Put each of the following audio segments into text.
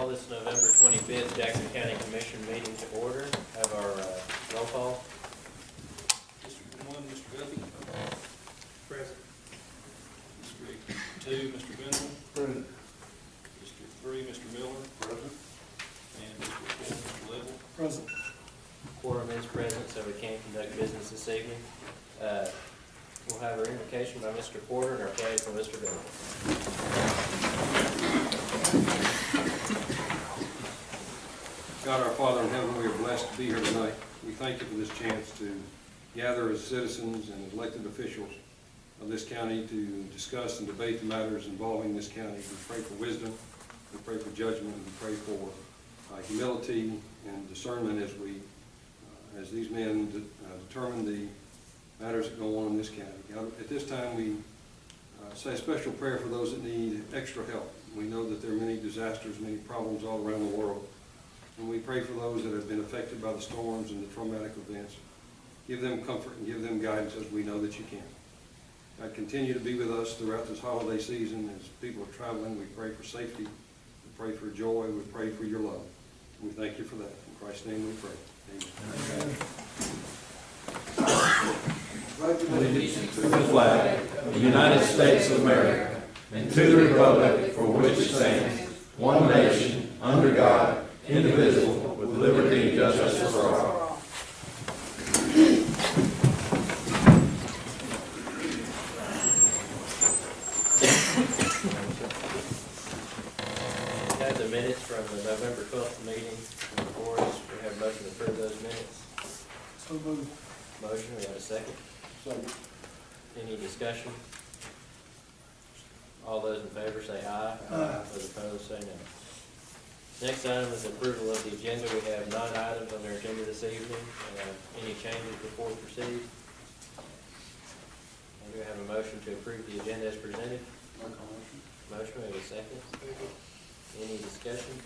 Call this November 25th Jackson County Commission meeting to order. Have our roll call. District 1, Mr. Duffy. Present. District 2, Mr. Bendel. Present. District 3, Mr. Miller. Present. And District 4, Mr. Level. Present. Quorum is present, so we can conduct business this evening. We'll have our invocation by Mr. Porter and our pledge from Mr. Bennett. God, our Father in heaven, we are blessed to be here tonight. We thank you for this chance to gather as citizens and as elected officials of this county to discuss and debate the matters involving this county. We pray for wisdom, we pray for judgment, and we pray for humility and discernment as these men determine the matters that go on in this county. God, at this time, we say a special prayer for those that need extra help. We know that there are many disasters, many problems all around the world. And we pray for those that have been affected by the storms and the traumatic events. Give them comfort and give them guidance as we know that you can. God, continue to be with us throughout this holiday season as people are traveling. We pray for safety. We pray for joy. We pray for your love. We thank you for that. In Christ's name we pray. Amen. Allegiance to the flag of the United States of America and to the republic for which it stands, one nation, under God, indivisible, with liberty and justice for all. We have the minutes from the November 12th meeting before us. We have a motion to approve those minutes. So moved. Motion, we have a second. Second. Any discussion? All those in favor say aye. Aye. Those opposed say no. Next item is approval of the agenda. We have 9 items on our agenda this evening. Any changes before we proceed? And do we have a motion to approve the agenda as presented? Motion, we have a second. Any discussion?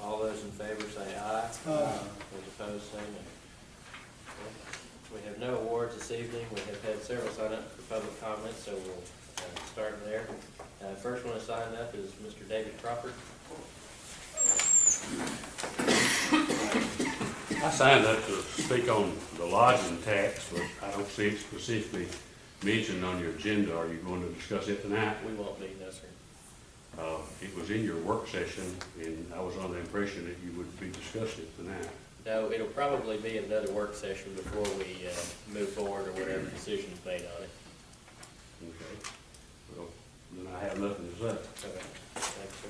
All those in favor say aye. Those opposed say no. We have no awards this evening. We have had several sign up for public comments, so we'll start there. First one to sign up is Mr. David Crawford. I signed up to speak on the lodging tax, but I don't see it specifically mentioned on your agenda. Are you going to discuss it tonight? We won't be, no, sir. It was in your work session, and I was under the impression that you would be discussing it tonight. No, it'll probably be another work session before we move forward or whatever decision is made on it. Okay. Well, then I have nothing to say. Okay. Thanks, sir.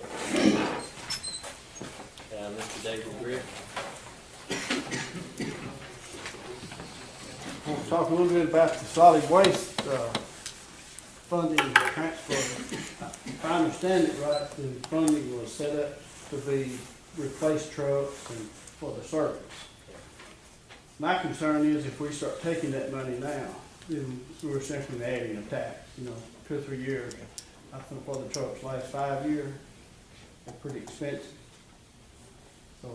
Mr. David Britt. I want to talk a little bit about the solid waste funding transfer. If I understand it right, the funding was set up to be replace trucks and for the service. My concern is if we start taking that money now, then we're simply adding a tax, 2 or 3 years. I think for the trucks last 5 years, they're pretty expensive. So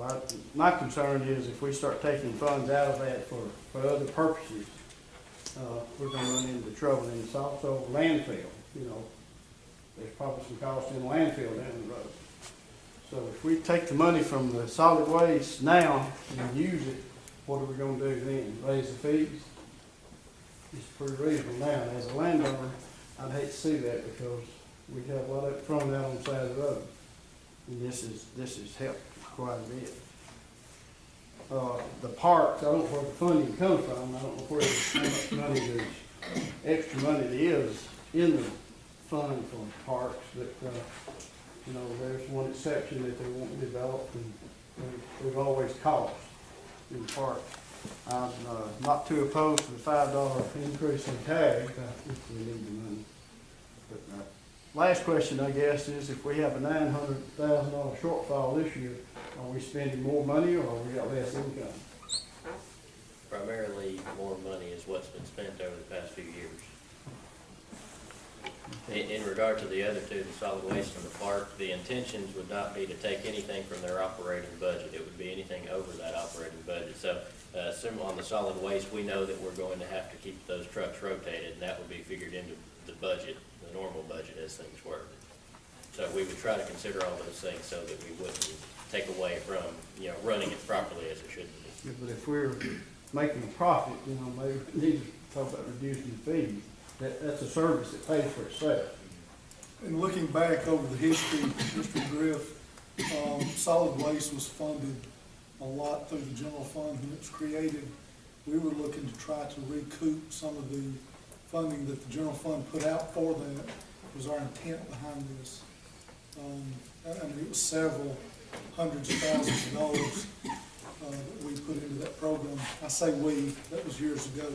my concern is if we start taking funds out of that for other purposes, we're gonna run into trouble. And it's also landfill, there's probably some cost in landfill down the road. So if we take the money from the solid waste now and use it, what are we gonna do then? Raise the fees? It's pretty reasonable now. And as a landowner, I'd hate to see that because we have a lot of it thrown out on the side of the road. And this has helped quite a bit. The parks, I don't know where the funding comes from. I don't know how much money extra money there is in the fund for parks, but there's one exception that they won't develop, and there's always cost in the park. I'm not too opposed to the $5 increase in tag if we need the money. But last question, I guess, is if we have a $900,000 shortfall this year, are we spending more money or we got less income? Primarily, more money is what's been spent over the past few years. In regard to the other two, the solid waste and the park, the intentions would not be to take anything from their operating budget. It would be anything over that operating budget. So, similar on the solid waste, we know that we're going to have to keep those trucks rotated, and that would be figured into the budget, the normal budget as things work. So we would try to consider all those things so that we wouldn't take away from, running it properly as it should be. Yeah, but if we're making a profit, maybe we need to talk about reducing the fees. That's a service that pays for itself. And looking back over the history, Mr. Griff, solid waste was funded a lot through the general fund when it was created. We were looking to try to recoup some of the funding that the general fund put out for that, was our intent behind this. It was several hundreds of thousands of dollars that we put into that program. I say we, that was years ago.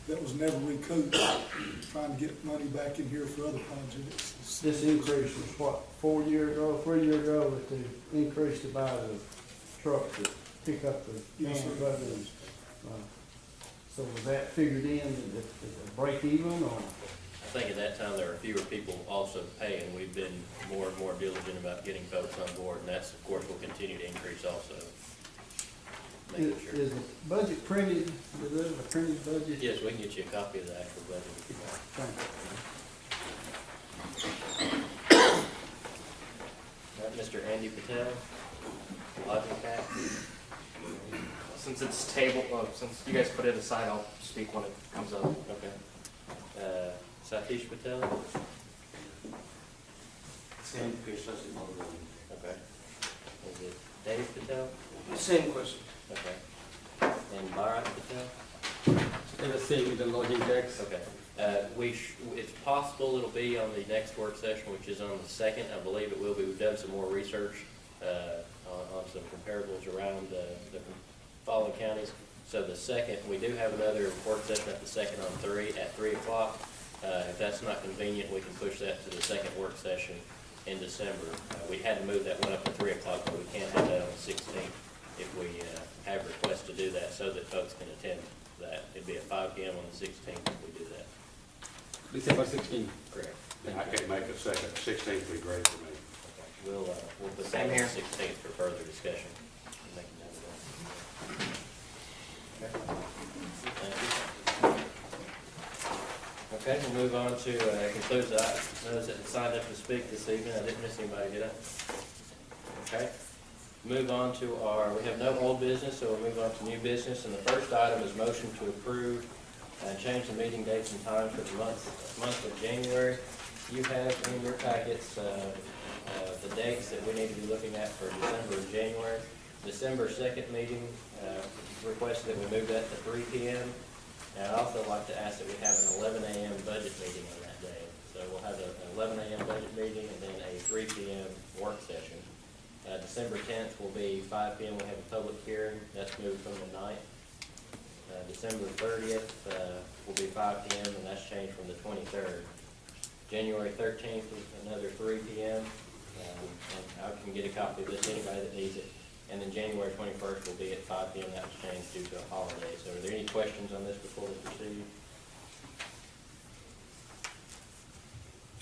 That was never recouped, trying to get money back in here for other projects. This increase was what, 3 years ago, that they increased to buy the trucks that pick up the Yes, cans sir. of it. So was that figured in, at a break even, or? I think at that time, there were fewer people also paying. We've been more and more diligent about getting folks on board, and that's, of course, will continue to increase also. Making sure. Is the budget printed, is there a printed budget? Yes, we can get you a copy of the actual budget if you want. Thank All right, Mr. Andy Patel, lodging tax. Since it's table, since you guys put it aside, I'll speak when it comes up. Okay. Satish Patel? Same question. Okay. Is it Dave Patel? Same question. Okay. And Bharat Patel? Still the same with the lodging tax. Okay. It's possible it'll be on the next work session, which is on the 2nd. I believe it will be. We've done some more research on some comparables around the following counties. So the 2nd, we do have another work session at the 2nd at 3 o'clock. If that's not convenient, we can push that to the 2nd work session in December. We had to move that one up to 3 o'clock, but we can't have that on the 16th if we have requests to do that so that folks can attend that. It'd be at 5 p.m. on the 16th if we do that. December 16. Correct. I can't make a second, 16th would be great for me. Okay. We'll put that Same on the here. 16th for further discussion. Make a note of that. Okay. Thank you. Okay, we'll move on to, conclude those that signed up to speak this evening. I didn't miss anybody, did I? Okay. Move on to we have no old business, so we'll move on to new business. And the first item is motion to approve and change the meeting dates and times for the month of January. You have in your packets the dates that we need to be looking at for December and January. December 2nd meeting, requested that we move that to 3 p.m. And I'd also like to ask that we have an 11 a.m. budget meeting on that day. So we'll have an 11 a.m. budget meeting and then a 3 p.m. work session. December 10th will be 5 p.m. We'll have a public hearing. That's moved from the 9th. December 30th will be 5 p.m. and that's changed from the 23rd. January 13th is another 3 p.m. And I can get a copy of this to anybody that needs it. And then January 21st will be at 5 p.m. That was changed due to a holiday. So are there any questions on this before we proceed?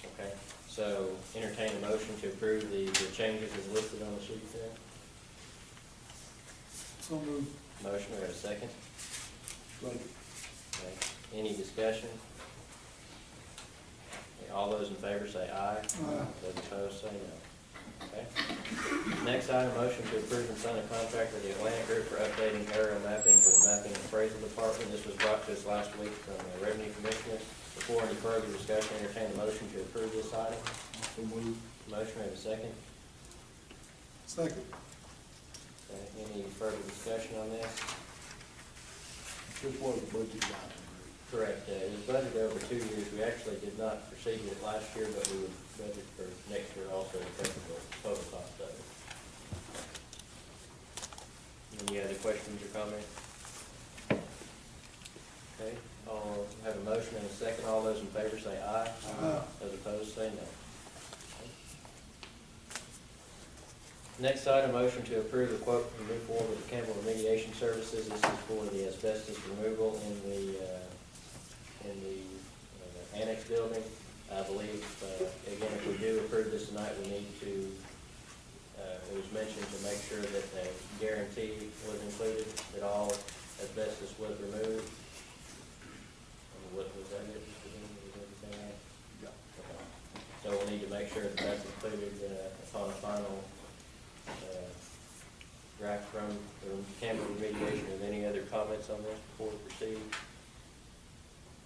Okay, so entertain a motion to approve the changes as listed on the sheet there. So moved. Motion, or a second? Okay. Any discussion? Okay, all those in favor say aye. Aye. Those opposed say no. Okay. Next item, motion to approve and sign a contract with the Atlantic Group for updating aerial mapping for the mapping and appraisal department. This was brought to us last week from the Revenue Commissioner. Before any further discussion, entertain a motion to approve this item. Motion, we have a second. Second. Okay, any further discussion on this? This was a budget item. Correct. It was budgeted over 2 years. We actually did not proceed with it last year, but we would budget for next year also to cover the total cost of it. Any other questions or comments? Okay, I'll have a motion and a second. All those in favor say aye. Aye. Those opposed say no. Next item, motion to approve the quote and move forward with the Campbell Remediation Services. This is for the asbestos removal in the annex building. I believe, again, if we do approve this tonight, we need to, it was mentioned to make sure that a guarantee was included, that all asbestos was removed. And what was that? Was everything right? Yeah. Okay. So we'll need to make sure that that's included, upon a final, draft from the Campbell remediation. Are there any other comments on this before we proceed?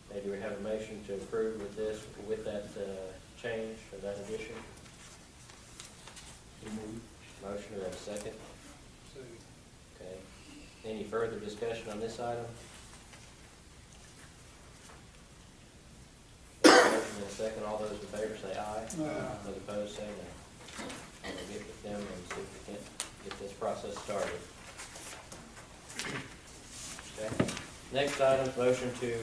Okay, do we have a motion to approve with this, with that, change, or that addition? Motion, do we have a second? Okay. Any further discussion on this item? Motion and a second, all those in favor say aye. Those opposed say no. I'm gonna get with them and see if we can get this process started. Okay. Next item, motion to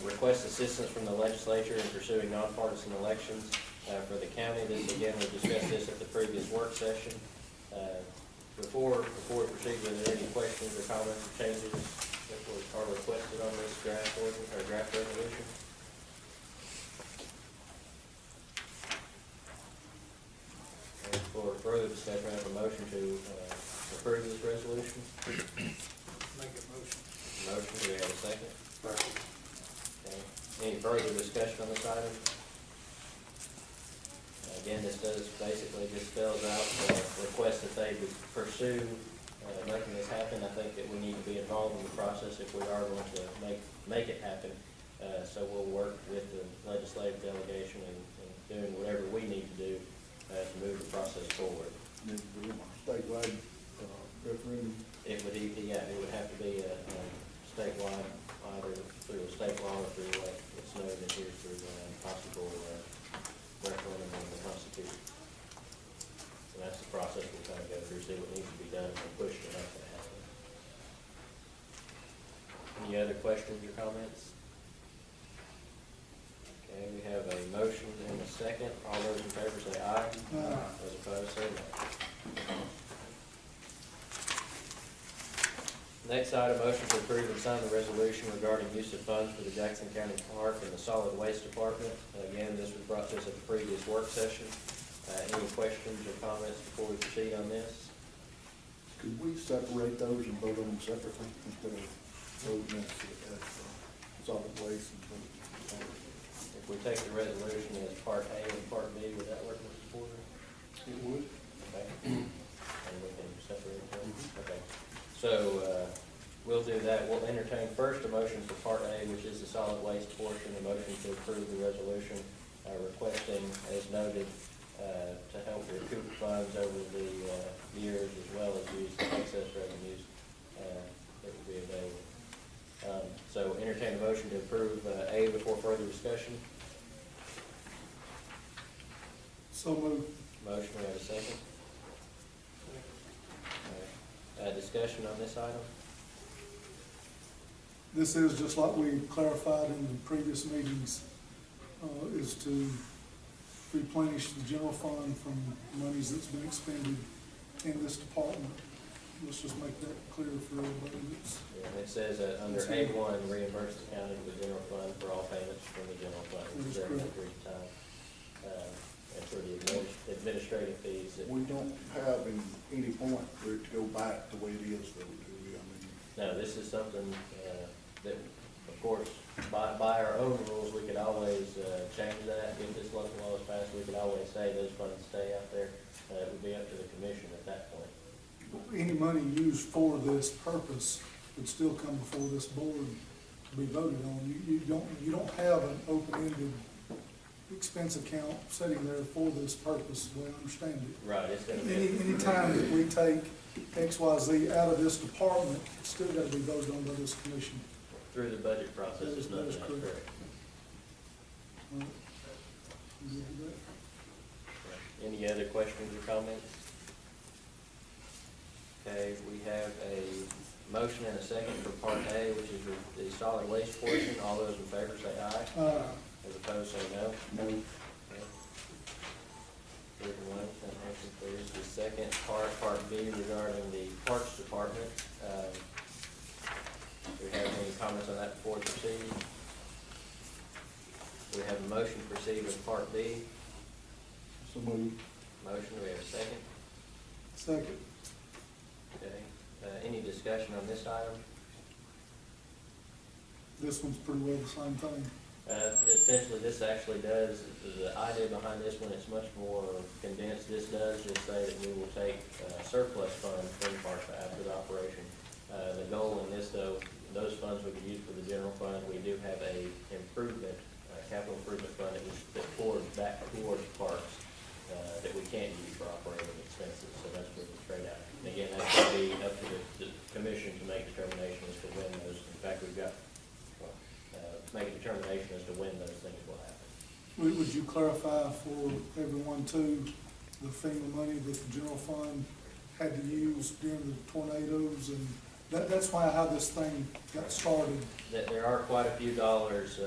request assistance from the legislature in pursuing nonpartisan elections for the county. This, again, we discussed this at the previous work session. Before we proceed, were there any questions or comments or changes that are requested on this draft ordinance or draft resolution? And for further discussion, I have a motion to approve this resolution. Make a motion. Motion, do we have a second? Okay. Any further discussion on this item? Again, this does basically just spells out the request that they would pursue making this happen. I think that we need to be involved in the process if we are going to make it happen. So we'll work with the legislative delegation and doing whatever we need to do to move the process forward. Statewide referendum. It would, yeah, it would have to be a statewide, either through a state law or through, like it's noted here, through possible referendum on the Constitution. And that's the process we'll kind of go through, see what needs to be done, and push it up to happen. Any other questions or comments? Okay, we have a motion and a second. All those in favor say aye. Those opposed say no. Next item, motion to approve and sign the resolution regarding use of funds for the Jackson County Park and the Solid Waste Department. Again, this was brought to us at the previous work session. Any questions or comments before we proceed on this? Could we separate those and vote on them separately instead of voting as solid waste and vote? If we take the resolution as Part A and Part B, would that work, Mr. Porter? It would. Okay. And we can separate them? Okay. So, we'll do that. We'll entertain first a motion for Part A, which is the solid waste portion, a motion to approve the resolution requesting, as noted, to help recoup funds over the years, as well as use the excess revenues that will be available. So entertain a motion to approve A before further discussion. So moved. Motion, we have a second. Discussion on this item? This is, just like we clarified in the previous meetings, is to replenish the general fund from monies that's been expended in this department. Let's just make that clear for everybody. Yeah, it says under A1, reimburse the county to the general fund for all payments from the general fund during that period of time. And for the administrative fees. We don't have any point for it to go back the way it is, though, do we? I mean, No, this is something that, of course, by our own rules, we could always change that. If this local law is passed, we could always say those funds stay out there. It would be up to the commission at that point. Any money used for this purpose would still come before this board to be voted on. You don't have an open-ended expense account sitting there for this purpose, the way I understand it. Right, it's gonna be. Any time that we take X, Y, Z out of this department, it's still gotta be voted on by this commission. Through the budget process, is That nothing is else, correct. correct? All right. You good with that? Any other questions or comments? Okay, we have a motion and a second for Part A, which is the solid waste portion. All those in favor say aye. As opposed, say no. no, Okay. 3-1, that motion clears. The second part, Part B, regarding the Parks Department. Do we have any comments on that before we proceed? Do we have a motion to proceed with Part B? so moved. Motion, do we have a second? Second. Okay. Any discussion on this item? This one's pretty well the same thing. Essentially, this actually does, the idea behind this one is much more condensed. This does just say that we will take surplus funds from parks after the operation. The goal in this, though, those funds would be used for the general fund. We do have a improvement, capital improvement fund that was poured back towards parks that we can't use for operating expenses, so that's where the trade out. And again, that would be up to the commission to make determination as to when those, in fact, we've got, make a determination as to when those things will happen. Would you clarify for everyone too, the FEMA money that the general fund had to use during the tornadoes, and that's why how this thing got started? That there are quite a few dollars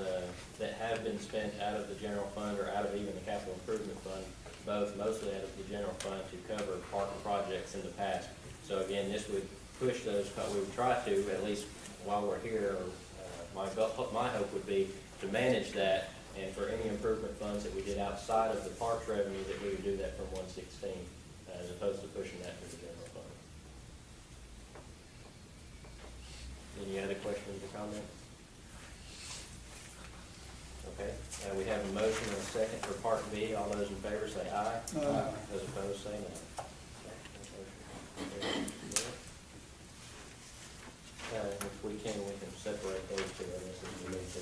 that have been spent out of the general fund or out of even the capital improvement fund, both mostly out of the general fund to cover park projects in the past. So again, this would push those, we would try to, at least while we're here, my hope would be to manage that, and for any improvement funds that we did outside of the parks revenue, that we would do that from 116, as opposed to pushing that to the general fund. Any other questions or comments? Okay, we have a motion and a second for Part B. All those in favor say aye. Aye. Those opposed say no. If we can separate those two, I guess, if we need to.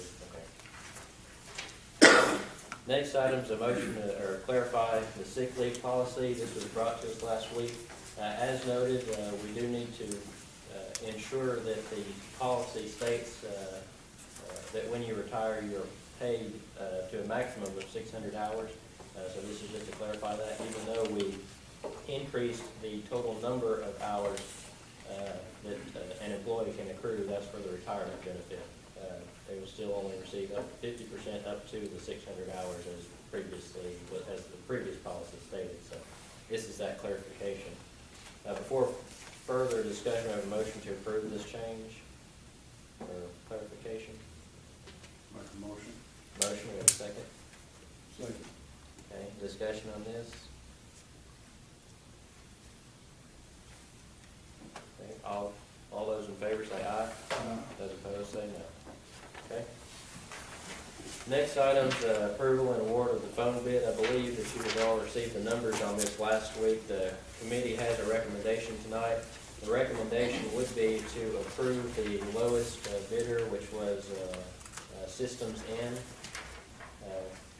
Okay. Next item is a motion to clarify the sick leave policy. This was brought to us last week. As noted, we do need to ensure that the policy states that when you retire, you're paid to a maximum of 600 hours. So this is just to clarify that, even though we increased the total number of hours that an employee can accrue, that's for the retirement benefit. They will still only receive up to 50% up to the 600 hours as the previous policy stated. So this is that clarification. Before further discussion, I have a motion to approve this change or clarification. Make a motion. Motion, we have a second. Second. Okay, discussion on this. Okay, all those in favor say aye. Those opposed say no. Okay. Next item's approval and award of the phone bid. I believe that you have all received the numbers on this last week. The committee has a recommendation tonight. The recommendation would be to approve the lowest bidder, which was Systems N.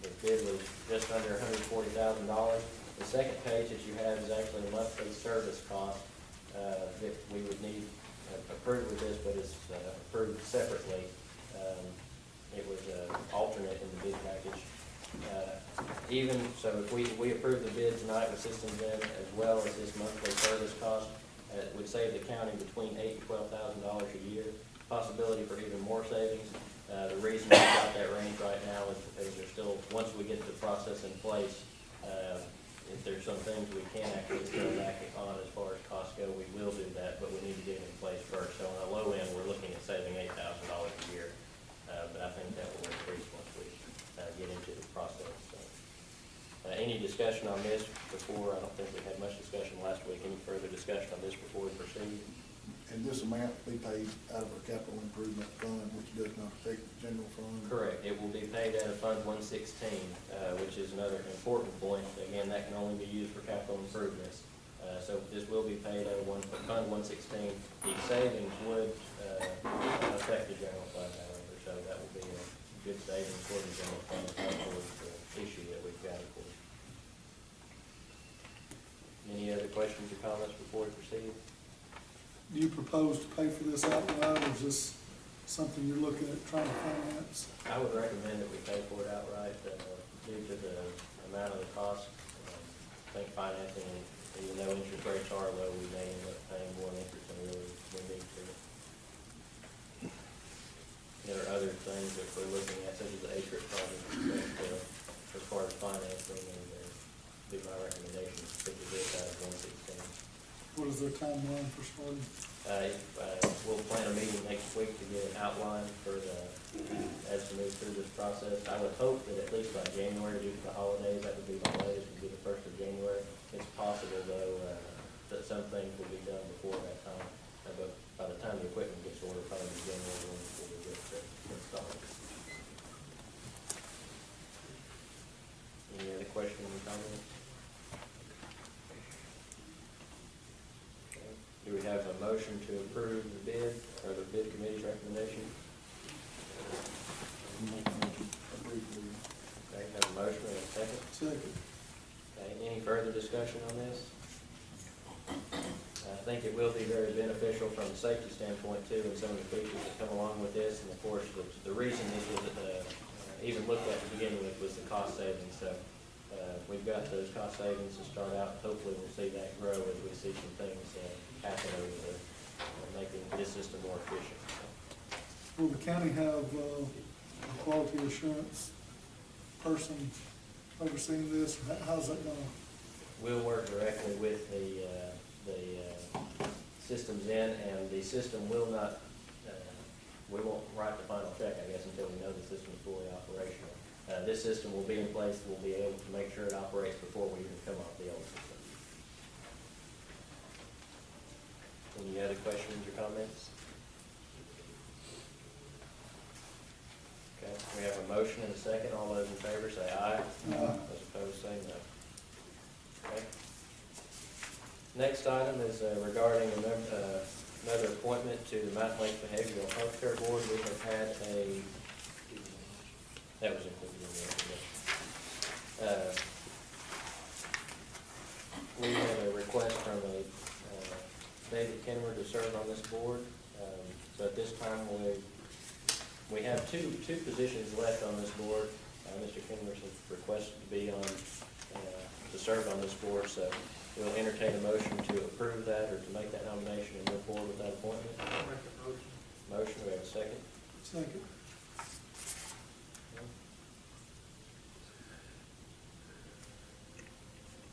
The bid was just under $140,000. The second page that you have is actually a monthly service cost that we would need approved with this, but it's approved separately. It was alternate in the bid package. Even so, if we approve the bid tonight with Systems N as well as this monthly service cost, it would save the county between $8,000 and $12,000 a year. Possibility for even more savings. The reason we've got that range right now is there's still, once we get the process in place, if there's some things we can actually scale back on as far as costs go, we will do that, but we need to get it in place first. So on the low end, we're looking at saving $8,000 a year, but I think that will increase once we get into the process. So, any discussion on this before? I don't think we had much discussion last week. Any further discussion on this before we proceed? And this amount be paid out of our capital improvement fund, which does not affect the general fund? Correct. It will be paid out of Fund 116, which is another important point. Again, that can only be used for capital improvements. So this will be paid out of Fund 116. The savings would affect the general fund, however, so that will be a good savings for the general fund towards the issue that we've got, of course. Any other questions or comments before we proceed? Do you propose to pay for this outright, or is this something you're looking at trying to finance? I would recommend that we pay for it outright due to the amount of the cost. I think financing, even though interest rates are low, we may end up paying more interest than we need to. There are other things that we're looking at, such as the A-Trip project, as far as financing, and be my recommendation to pick this out of 116. What is their timeline for starting? We'll plan a meeting next week to get an outline for as we move through this process. I would hope that at least by January, due to the holidays, that would be my latest, would be the 1st of January. It's possible, though, that some things will be done before that time. But by the time the equipment gets ordered, probably January 1 before we get installed. motion to approve the bid, or the bid committee's recommendation? Okay, have a motion and a second. Second. Okay, any further discussion on this? I think it will be very beneficial from a safety standpoint too, and some of the features that come along with this. And of course, the reason this was even looked at to begin with was the cost savings. So we've got those cost savings to start out. Hopefully we'll see that grow as we see some things happen over the, making this system more efficient. Will the county have a quality assurance person overseeing this? How's that gonna? We'll work directly with the systems in, and the system will not, we won't write the final check, I guess, until we know the system is fully operational. This system will be in place, we'll be able to make sure it operates before we even come off the old system. Any other questions or comments? Okay, we have a motion and a second. All those in favor say aye. Those opposed say no. Okay. Next item is regarding another appointment to the Mountain Lake Behavioral Health Care Board. We have had that was included in the recommendation. We have a request from David Kenner to serve on this board. So at this time, we have two positions left on this board. Mr. Kenner has requested to be on, to serve on this board, so we'll entertain a motion to approve that or to make that nomination and move forward with that appointment. I'll make the motion. Motion, we have a second. Second.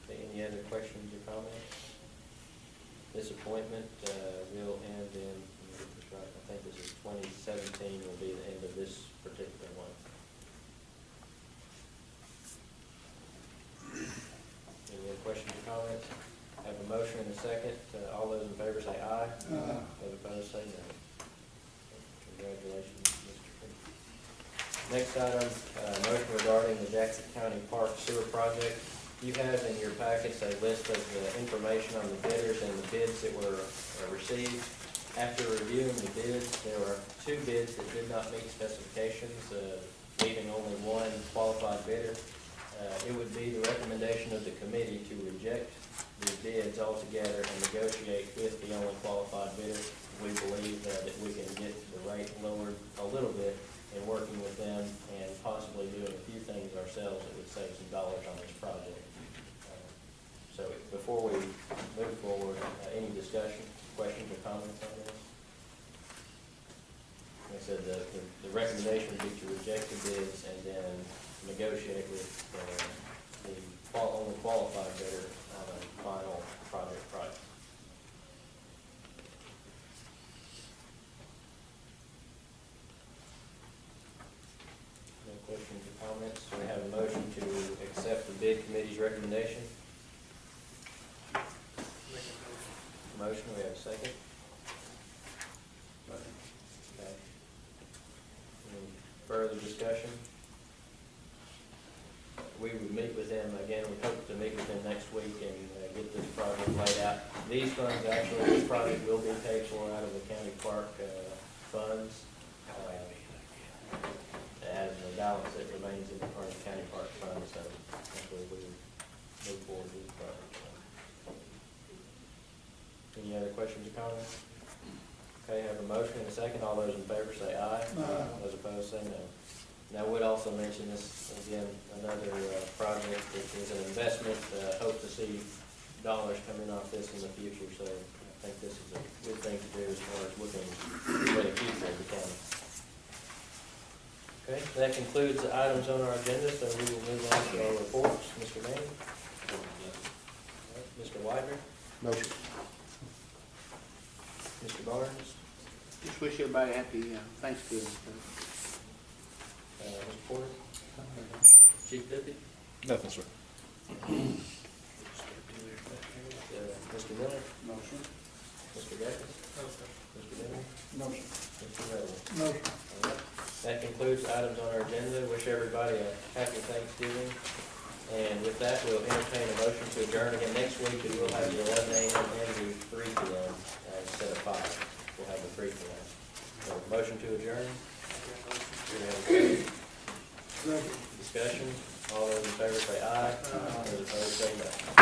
Okay, any other questions or comments? This appointment will end in, let me get this right, I think this is 2017 will be the end of this particular one. Any other questions or comments? Have a motion and a second. All those in favor say aye. Those opposed say no. Congratulations, Mr. Kenny. Next item, motion regarding the Jackson County Park Sewer Project. You have in your packets a list of the information on the bidders and the bids that were received. After reviewing the bids, there were two bids that did not meet specifications, leaving only one qualified bidder. It would be the recommendation of the committee to reject the bids altogether and negotiate with the only qualified bidder. We believe that we can get the rate lowered a little bit in working with them and possibly doing a few things ourselves that would save some dollars on this project. So before we move forward, any discussion, questions or comments on this? Like I said, the recommendation would be to reject the bids and then negotiate with the only qualified bidder on a final project price. No questions or comments? So we have a motion to accept the bid committee's recommendation. Make a motion. Motion, we have a second. Okay. Any further discussion? We would meet with them, again, we hope to meet with them next week and get this project laid out. These funds, actually, this project will be paid for out of the county park funds. As the balance that remains in the county park fund, so hopefully we move forward with this project. Any other questions or comments? Okay, have a motion and a second. All those in favor say aye. Those opposed say no. Now, I would also mention this, again, another project that is an investment. Hope to see dollars coming off this in the future, so I think this is a good thing to do as far as looking for the future of the county. Okay, that concludes the items on our agenda, so we will move on to our reports. Mr. Manning? Mr. Widener? Motion. Mr. Barnes? Just wish everybody happy Thanksgiving. Mr. Porter? Chief Deputy? Nothing, sir. Mr. Miller? Motion. Mr. Gattens? Mr. Dillon? Motion. Mr. Redwood? Motion. All right. That concludes items on our agenda. Wish everybody a happy Thanksgiving. And with that, we'll entertain a motion to adjourn again next week, and we'll have the 11 a.m. and the 3 p.m. Instead of 5. to adjourn. Do we have a second? Discussion, all those in favor say aye. Those opposed say no.